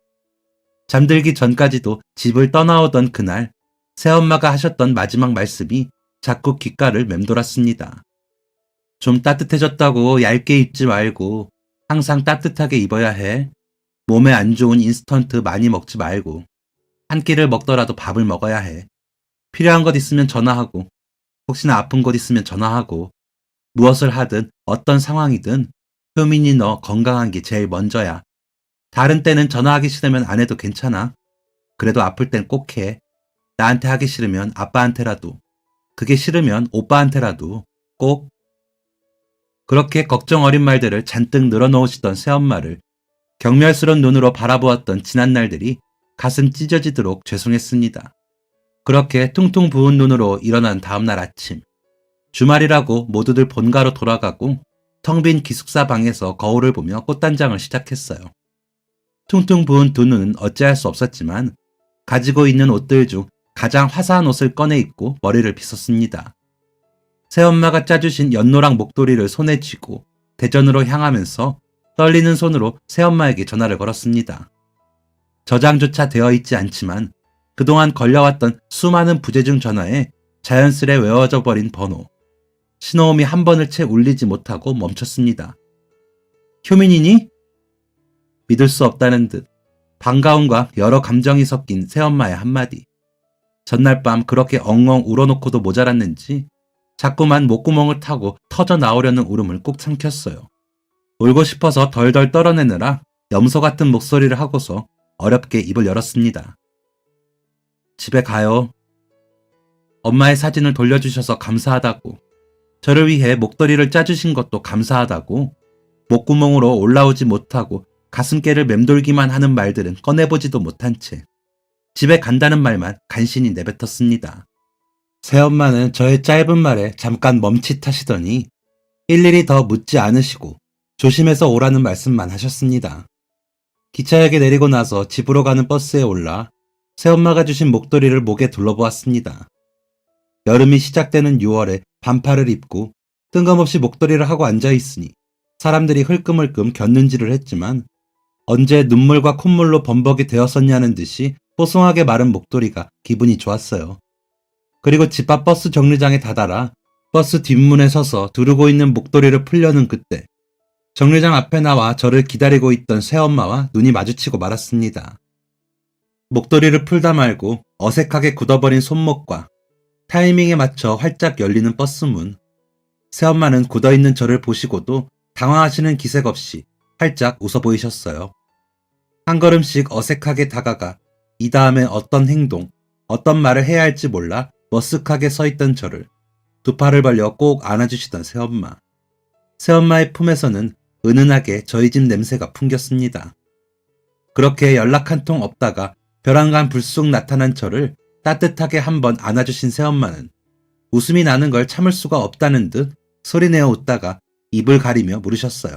잠들기 전까지도 집을 떠나오던 그날 새엄마가 하셨던 마지막 말씀이 자꾸 귓가를 맴돌았습니다. 좀 따뜻해졌다고 얇게 입지 말고 항상 따뜻하게 입어야 해. 몸에 안 좋은 인스턴트 많이 먹지 말고 한 끼를 먹더라도 밥을 먹어야 해. 필요한 것 있으면 전화하고 혹시나 아픈 것 있으면 전화하고 무엇을 하든 어떤 상황이든 효민이 너 건강한 게 제일 먼저야. 다른 때는 전화하기 싫으면 안 해도 괜찮아. 그래도 아플 땐 꼭 해. 나한테 하기 싫으면 아빠한테라도, 그게 싫으면 오빠한테라도 꼭. 그렇게 걱정 어린 말들을 잔뜩 늘어놓으시던 새엄마를 경멸스러운 눈으로 바라보았던 지난 날들이 가슴 찢어지도록 죄송했습니다. 그렇게 퉁퉁 부은 눈으로 일어난 다음날 아침, 주말이라고 모두들 본가로 돌아가고 텅 빈 기숙사 방에서 거울을 보며 꽃단장을 시작했어요. 퉁퉁 부은 두 눈은 어찌할 수 없었지만 가지고 있는 옷들 중 가장 화사한 옷을 꺼내 입고 머리를 빗었습니다. 새엄마가 짜주신 연노랑 목도리를 손에 쥐고 대전으로 향하면서 떨리는 손으로 새엄마에게 전화를 걸었습니다. 저장조차 되어 있지 않지만 그동안 걸려왔던 수많은 부재중 전화에 자연스레 외워져 버린 번호. 신호음이 한 번을 채 울리지 못하고 멈췄습니다. 효민이니? 믿을 수 없다는 듯 반가움과 여러 감정이 섞인 새엄마의 한마디. 전날 밤 그렇게 엉엉 울어놓고도 모자랐는지 자꾸만 목구멍을 타고 터져 나오려는 울음을 꾹 삼켰어요. 울고 싶어서 덜덜 떨어내느라 염소 같은 목소리를 하고서 어렵게 입을 열었습니다. 집에 가요. 엄마의 사진을 돌려주셔서 감사하다고, 저를 위해 목도리를 짜주신 것도 감사하다고, 목구멍으로 올라오지 못하고 가슴께를 맴돌기만 하는 말들은 꺼내보지도 못한 채 집에 간다는 말만 간신히 내뱉었습니다. 새엄마는 저의 짧은 말에 잠깐 멈칫하시더니 일일이 더 묻지 않으시고 조심해서 오라는 말씀만 하셨습니다. 기차역에 내리고 나서 집으로 가는 버스에 올라 새엄마가 주신 목도리를 목에 둘러보았습니다. 여름이 시작되는 6월에 반팔을 입고 뜬금없이 목도리를 하고 앉아있으니 사람들이 흘끔흘끔 겼는지를 했지만 언제 눈물과 콧물로 범벅이 되었었냐는 듯이 뽀송하게 마른 목도리가 기분이 좋았어요. 그리고 집 앞 버스 정류장에 다다라 버스 뒷문에 서서 두르고 있는 목도리를 풀려는 그때 정류장 앞에 나와 저를 기다리고 있던 새엄마와 눈이 마주치고 말았습니다. 목도리를 풀다 말고 어색하게 굳어버린 손목과 타이밍에 맞춰 활짝 열리는 버스 문. 새엄마는 굳어있는 저를 보시고도 당황하시는 기색 없이 활짝 웃어 보이셨어요. 한 걸음씩 어색하게 다가가 이 다음에 어떤 행동, 어떤 말을 해야 할지 몰라 머쓱하게 서있던 저를 두 팔을 벌려 꼭 안아주시던 새엄마. 새엄마의 품에서는 은은하게 저희 집 냄새가 풍겼습니다. 그렇게 연락 한 통 없다가 벼랑간 불쑥 나타난 저를 따뜻하게 한번 안아주신 새엄마는 웃음이 나는 걸 참을 수가 없다는 듯 소리내어 웃다가 입을 가리며 물으셨어요.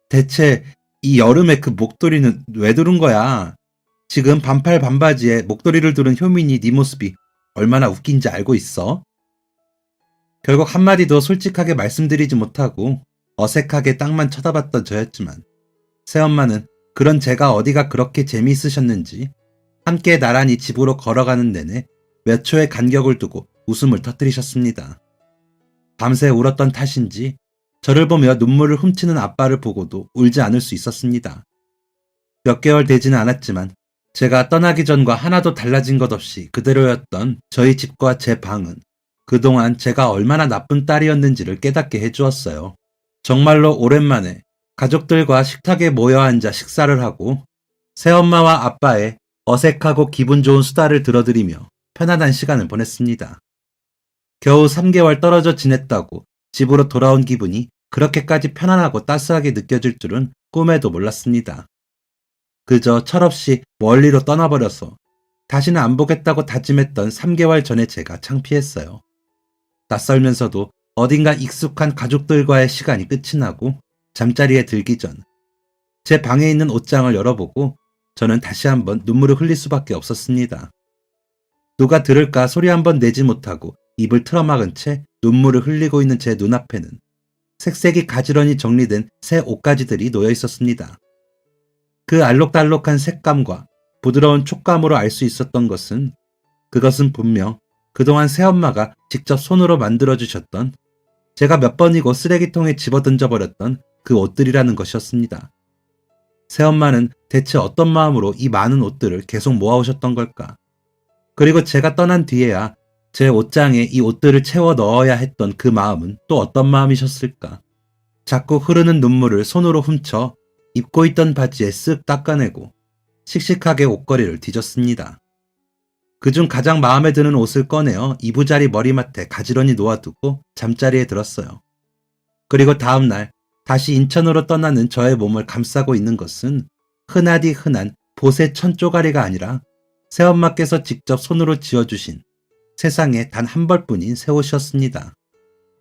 대체 이 여름에 그 목도리는 왜 두른 거야? 지금 반팔 반바지에 목도리를 두른 효민이 네 모습이 얼마나 웃긴지 알고 있어? 결국 한마디도 솔직하게 말씀드리지 못하고 어색하게 땅만 쳐다봤던 저였지만 새엄마는 그런 제가 어디가 그렇게 재미있으셨는지 함께 나란히 집으로 걸어가는 내내 몇 초의 간격을 두고 웃음을 터뜨리셨습니다. 밤새 울었던 탓인지 저를 보며 눈물을 훔치는 아빠를 보고도 울지 않을 수 있었습니다. 몇 개월 되지는 않았지만 제가 떠나기 전과 하나도 달라진 것 없이 그대로였던 저희 집과 제 방은 그동안 제가 얼마나 나쁜 딸이었는지를 깨닫게 해주었어요. 정말로 오랜만에 가족들과 식탁에 모여 앉아 식사를 하고 새엄마와 아빠의 어색하고 기분 좋은 수다를 들어드리며 편안한 시간을 보냈습니다. 겨우 3개월 떨어져 지냈다고 집으로 돌아온 기분이 그렇게까지 편안하고 따스하게 느껴질 줄은 꿈에도 몰랐습니다. 그저 철없이 멀리로 떠나버려서 다시는 안 보겠다고 다짐했던 3개월 전에 제가 창피했어요. 낯설면서도 어딘가 익숙한 가족들과의 시간이 끝이 나고 잠자리에 들기 전 제 방에 있는 옷장을 열어보고 저는 다시 한번 눈물을 흘릴 수밖에 없었습니다. 누가 들을까 소리 한번 내지 못하고 입을 틀어막은 채 눈물을 흘리고 있는 제 눈앞에는 색색이 가지런히 정리된 새 옷가지들이 놓여 있었습니다. 그 알록달록한 색감과 부드러운 촉감으로 알 수 있었던 것은 그것은 분명 그동안 새엄마가 직접 손으로 만들어주셨던 제가 몇 번이고 쓰레기통에 집어던져버렸던 그 옷들이라는 것이었습니다. 새엄마는 대체 어떤 마음으로 이 많은 옷들을 계속 모아오셨던 걸까? 그리고 제가 떠난 뒤에야 제 옷장에 이 옷들을 채워 넣어야 했던 그 마음은 또 어떤 마음이셨을까? 자꾸 흐르는 눈물을 손으로 훔쳐 입고 있던 바지에 쓱 닦아내고 씩씩하게 옷걸이를 뒤졌습니다. 그중 가장 마음에 드는 옷을 꺼내어 이부자리 머리맡에 가지런히 놓아두고 잠자리에 들었어요. 그리고 다음날 다시 인천으로 떠나는 저의 몸을 감싸고 있는 것은 흔하디 흔한 보세 천쪼가리가 아니라 새엄마께서 직접 손으로 지어주신 세상에 단 한 벌뿐인 새 옷이었습니다.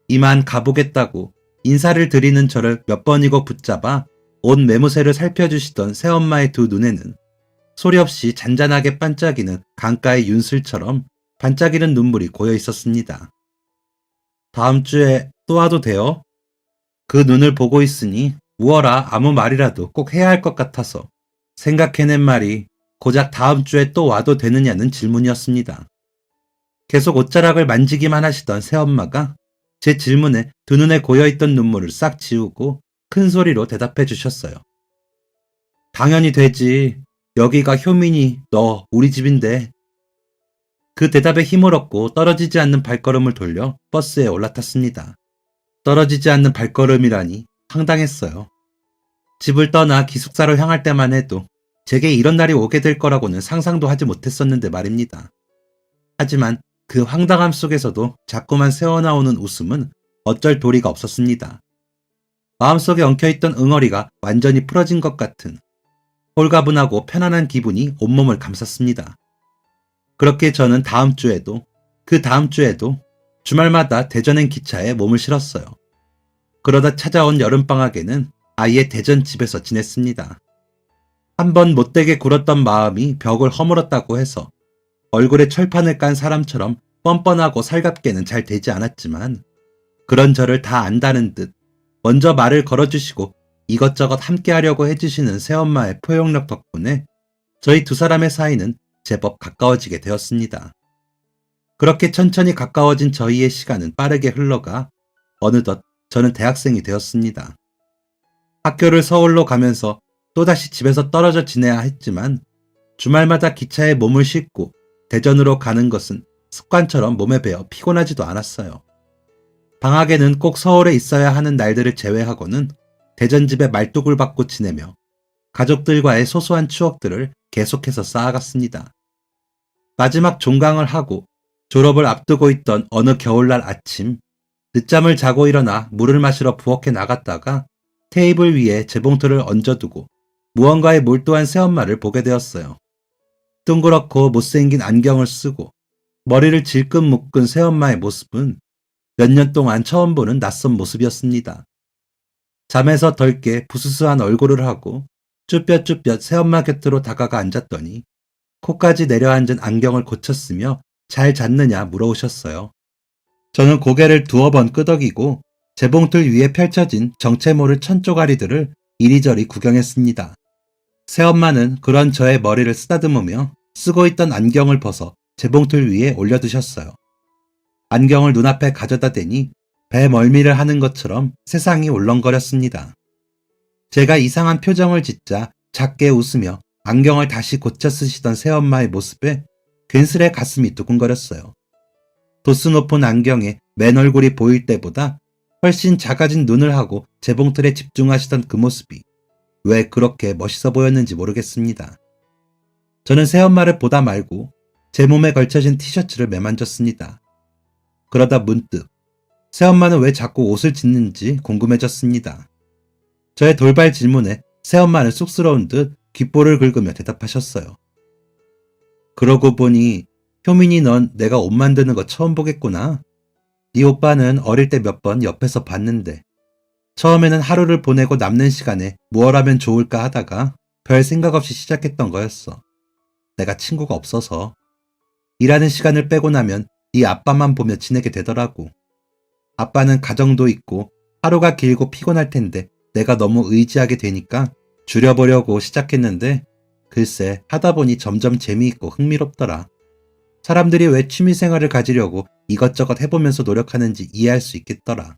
이만 가보겠다고 인사를 드리는 저를 몇 번이고 붙잡아 옷 매무새를 살펴주시던 새엄마의 두 눈에는 소리 없이 잔잔하게 반짝이는 강가의 윤슬처럼 반짝이는 눈물이 고여 있었습니다. 다음 주에 또 와도 돼요? 그 눈을 보고 있으니 우어라 아무 말이라도 꼭 해야 할 것 같아서 생각해낸 말이 고작 다음 주에 또 와도 되느냐는 질문이었습니다. 계속 옷자락을 만지기만 하시던 새엄마가 제 질문에 두 눈에 고여있던 눈물을 싹 지우고 큰 소리로 대답해 주셨어요. 당연히 되지. 여기가 효민이 너 우리 집인데. 그 대답에 힘을 얻고 떨어지지 않는 발걸음을 돌려 버스에 올라탔습니다. 떨어지지 않는 발걸음이라니 황당했어요. 집을 떠나 기숙사로 향할 때만 해도 제게 이런 날이 오게 될 거라고는 상상도 하지 못했었는데 말입니다. 하지만 그 황당함 속에서도 자꾸만 새어나오는 웃음은 어쩔 도리가 없었습니다. 마음속에 엉켜있던 응어리가 완전히 풀어진 것 같은 홀가분하고 편안한 기분이 온몸을 감쌌습니다. 그렇게 저는 다음 주에도 그 다음 주에도 주말마다 대전행 기차에 몸을 실었어요. 그러다 찾아온 여름방학에는 아예 대전 집에서 지냈습니다. 한번 못되게 굴었던 마음이 벽을 허물었다고 해서 얼굴에 철판을 깐 사람처럼 뻔뻔하고 살갑게는 잘 되지 않았지만 그런 저를 다 안다는 듯 먼저 말을 걸어주시고 이것저것 함께하려고 해주시는 새엄마의 포용력 덕분에 저희 두 사람의 사이는 제법 가까워지게 되었습니다. 그렇게 천천히 가까워진 저희의 시간은 빠르게 흘러가 어느덧 저는 대학생이 되었습니다. 학교를 서울로 가면서 또다시 집에서 떨어져 지내야 했지만 주말마다 기차에 몸을 싣고 대전으로 가는 것은 습관처럼 몸에 배어 피곤하지도 않았어요. 방학에는 꼭 서울에 있어야 하는 날들을 제외하고는 대전집에 말뚝을 받고 지내며 가족들과의 소소한 추억들을 계속해서 쌓아갔습니다. 마지막 종강을 하고 졸업을 앞두고 있던 어느 겨울날 아침, 늦잠을 자고 일어나 물을 마시러 부엌에 나갔다가 테이블 위에 재봉틀을 얹어두고 무언가에 몰두한 새엄마를 보게 되었어요. 둥그렇고 못생긴 안경을 쓰고 머리를 질끈 묶은 새엄마의 모습은 몇 년 동안 처음 보는 낯선 모습이었습니다. 잠에서 덜 깨 부스스한 얼굴을 하고 쭈뼛쭈뼛 새엄마 곁으로 다가가 앉았더니 코까지 내려앉은 안경을 고쳤으며 잘 잤느냐 물어오셨어요. 저는 고개를 두어 번 끄덕이고 재봉틀 위에 펼쳐진 정체 모를 천조가리들을 이리저리 구경했습니다. 새엄마는 그런 저의 머리를 쓰다듬으며 쓰고 있던 안경을 벗어 재봉틀 위에 올려두셨어요. 안경을 눈앞에 가져다 대니 배 멀미를 하는 것처럼 세상이 울렁거렸습니다. 제가 이상한 표정을 짓자 작게 웃으며 안경을 다시 고쳐 쓰시던 새엄마의 모습에 괜스레 가슴이 두근거렸어요. 도수 높은 안경에 맨 얼굴이 보일 때보다 훨씬 작아진 눈을 하고 재봉틀에 집중하시던 그 모습이 왜 그렇게 멋있어 보였는지 모르겠습니다. 저는 새엄마를 보다 말고 제 몸에 걸쳐진 티셔츠를 매만졌습니다. 그러다 문득 새엄마는 왜 자꾸 옷을 짓는지 궁금해졌습니다. 저의 돌발 질문에 새엄마는 쑥스러운 듯 귓볼을 긁으며 대답하셨어요. 그러고 보니 효민이 넌 내가 옷 만드는 거 처음 보겠구나. 네 오빠는 어릴 때 몇 번 옆에서 봤는데 처음에는 하루를 보내고 남는 시간에 무얼 하면 좋을까 하다가 별 생각 없이 시작했던 거였어. 내가 친구가 없어서. 일하는 시간을 빼고 나면 네 아빠만 보며 지내게 되더라고. 아빠는 가정도 있고 하루가 길고 피곤할 텐데 내가 너무 의지하게 되니까 줄여보려고 시작했는데 글쎄 하다 보니 점점 재미있고 흥미롭더라. 사람들이 왜 취미생활을 가지려고 이것저것 해보면서 노력하는지 이해할 수 있겠더라.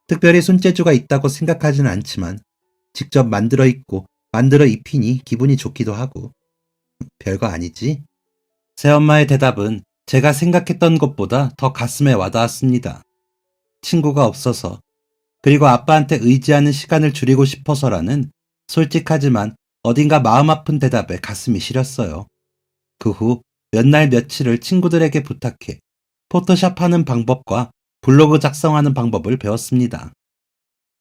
특별히 손재주가 있다고 생각하지는 않지만 직접 만들어 입고 만들어 입히니 기분이 좋기도 하고. 별거 아니지? 새엄마의 대답은 제가 생각했던 것보다 더 가슴에 와닿았습니다. 친구가 없어서 그리고 아빠한테 의지하는 시간을 줄이고 싶어서라는 솔직하지만 어딘가 마음 아픈 대답에 가슴이 시렸어요. 그 후 몇 날 며칠을 친구들에게 부탁해 포토샵하는 방법과 블로그 작성하는 방법을 배웠습니다.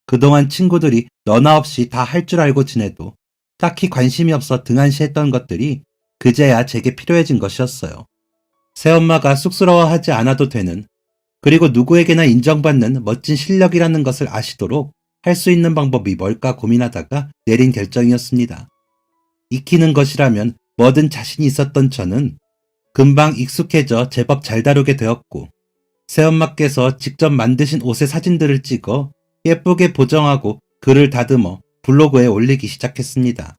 그동안 친구들이 너나 없이 다 할 줄 알고 지내도 딱히 관심이 없어 등한시했던 것들이 그제야 제게 필요해진 것이었어요. 새엄마가 쑥스러워하지 않아도 되는 그리고 누구에게나 인정받는 멋진 실력이라는 것을 아시도록 할 수 있는 방법이 뭘까 고민하다가 내린 결정이었습니다. 익히는 것이라면 뭐든 자신이 있었던 저는 금방 익숙해져 제법 잘 다루게 되었고 새엄마께서 직접 만드신 옷의 사진들을 찍어 예쁘게 보정하고 글을 다듬어 블로그에 올리기 시작했습니다.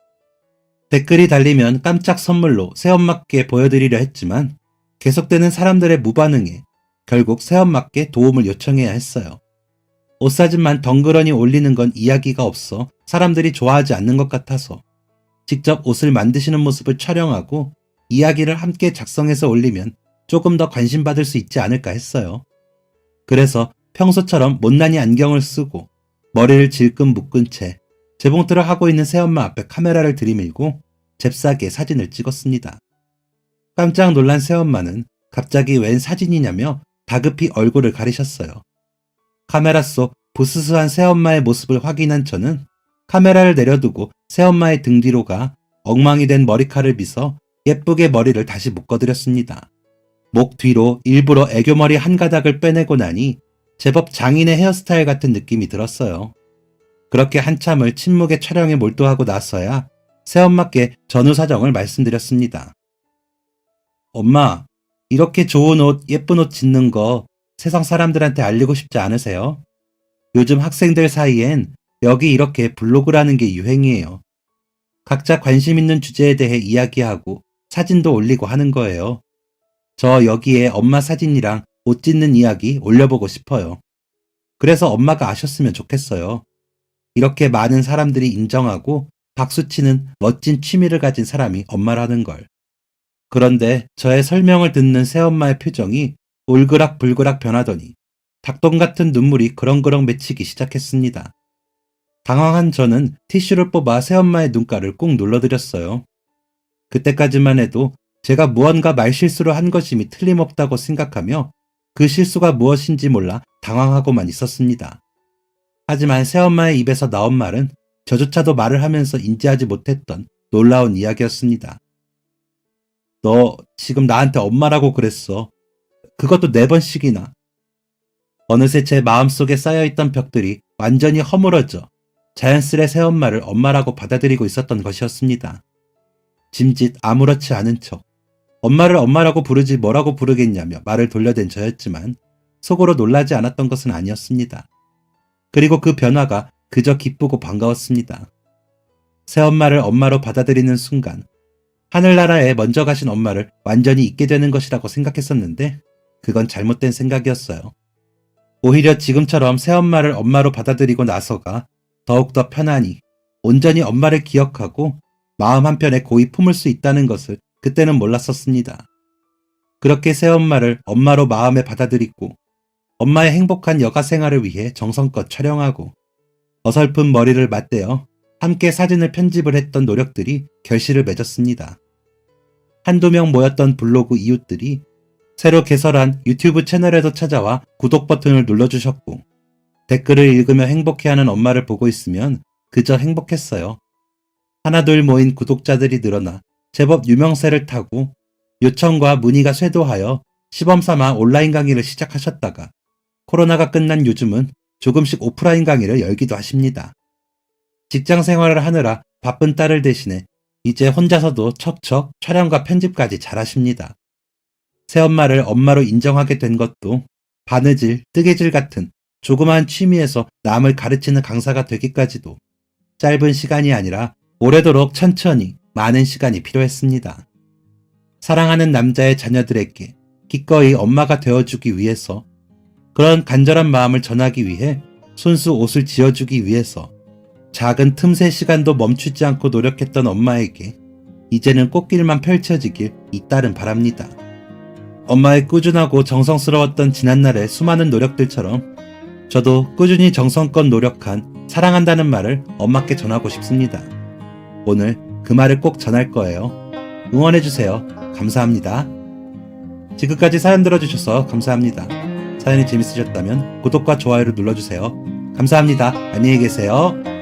댓글이 달리면 깜짝 선물로 새엄마께 보여드리려 했지만 계속되는 사람들의 무반응에 결국 새엄마께 도움을 요청해야 했어요. 옷사진만 덩그러니 올리는 건 이야기가 없어 사람들이 좋아하지 않는 것 같아서 직접 옷을 만드시는 모습을 촬영하고 이야기를 함께 작성해서 올리면 조금 더 관심받을 수 있지 않을까 했어요. 그래서 평소처럼 못난이 안경을 쓰고 머리를 질끈 묶은 채 재봉틀을 하고 있는 새엄마 앞에 카메라를 들이밀고 잽싸게 사진을 찍었습니다. 깜짝 놀란 새엄마는 갑자기 웬 사진이냐며 다급히 얼굴을 가리셨어요. 카메라 속 부스스한 새엄마의 모습을 확인한 저는 카메라를 내려두고 새엄마의 등 뒤로 가 엉망이 된 머리칼을 빗어 예쁘게 머리를 다시 묶어드렸습니다. 목 뒤로 일부러 애교머리 한 가닥을 빼내고 나니 제법 장인의 헤어스타일 같은 느낌이 들었어요. 그렇게 한참을 침묵의 촬영에 몰두하고 나서야 새엄마께 전후 사정을 말씀드렸습니다. 엄마, 이렇게 좋은 옷, 예쁜 옷 짓는 거 세상 사람들한테 알리고 싶지 않으세요? 요즘 학생들 사이엔 여기 이렇게 블로그라는 게 유행이에요. 각자 관심 있는 주제에 대해 이야기하고 사진도 올리고 하는 거예요. 저 여기에 엄마 사진이랑 옷 짓는 이야기 올려보고 싶어요. 그래서 엄마가 아셨으면 좋겠어요. 이렇게 많은 사람들이 인정하고 박수치는 멋진 취미를 가진 사람이 엄마라는 걸. 그런데 저의 설명을 듣는 새엄마의 표정이 울그락불그락 변하더니 닭똥 같은 눈물이 그렁그렁 맺히기 시작했습니다. 당황한 저는 티슈를 뽑아 새엄마의 눈가를 꾹 눌러드렸어요. 그때까지만 해도 제가 무언가 말실수를 한 것임이 틀림없다고 생각하며 그 실수가 무엇인지 몰라 당황하고만 있었습니다. 하지만 새엄마의 입에서 나온 말은 저조차도 말을 하면서 인지하지 못했던 놀라운 이야기였습니다. 너 지금 나한테 엄마라고 그랬어. 그것도 4번씩이나. 어느새 제 마음속에 쌓여있던 벽들이 완전히 허물어져 자연스레 새엄마를 엄마라고 받아들이고 있었던 것이었습니다. 짐짓 아무렇지 않은 척 엄마를 엄마라고 부르지 뭐라고 부르겠냐며 말을 돌려댄 저였지만 속으로 놀라지 않았던 것은 아니었습니다. 그리고 그 변화가 그저 기쁘고 반가웠습니다. 새엄마를 엄마로 받아들이는 순간 하늘나라에 먼저 가신 엄마를 완전히 잊게 되는 것이라고 생각했었는데 그건 잘못된 생각이었어요. 오히려 지금처럼 새엄마를 엄마로 받아들이고 나서가 더욱더 편안히 온전히 엄마를 기억하고 마음 한편에 고이 품을 수 있다는 것을 그때는 몰랐었습니다. 그렇게 새엄마를 엄마로 마음에 받아들이고 엄마의 행복한 여가 생활을 위해 정성껏 촬영하고 어설픈 머리를 맞대어 함께 사진을 편집을 했던 노력들이 결실을 맺었습니다. 한두 명 모였던 블로그 이웃들이 새로 개설한 유튜브 채널에도 찾아와 구독 버튼을 눌러주셨고 댓글을 읽으며 행복해하는 엄마를 보고 있으면 그저 행복했어요. 하나둘 모인 구독자들이 늘어나 제법 유명세를 타고 요청과 문의가 쇄도하여 시범삼아 온라인 강의를 시작하셨다가 코로나가 끝난 요즘은 조금씩 오프라인 강의를 열기도 하십니다. 직장 생활을 하느라 바쁜 딸을 대신해 이제 혼자서도 척척 촬영과 편집까지 잘하십니다. 새엄마를 엄마로 인정하게 된 것도 바느질, 뜨개질 같은 조그마한 취미에서 남을 가르치는 강사가 되기까지도 짧은 시간이 아니라 오래도록 천천히 많은 시간이 필요했습니다. 사랑하는 남자의 자녀들에게 기꺼이 엄마가 되어주기 위해서, 그런 간절한 마음을 전하기 위해 손수 옷을 지어주기 위해서 작은 틈새 시간도 멈추지 않고 노력했던 엄마에게 이제는 꽃길만 펼쳐지길 이 딸은 바랍니다. 엄마의 꾸준하고 정성스러웠던 지난날의 수많은 노력들처럼 저도 꾸준히 정성껏 노력한 사랑한다는 말을 엄마께 전하고 싶습니다. 오늘 그 말을 꼭 전할 거예요. 응원해주세요. 감사합니다. 지금까지 사연 들어주셔서 감사합니다. 사연이 재밌으셨다면 구독과 좋아요를 눌러주세요. 감사합니다. 안녕히 계세요.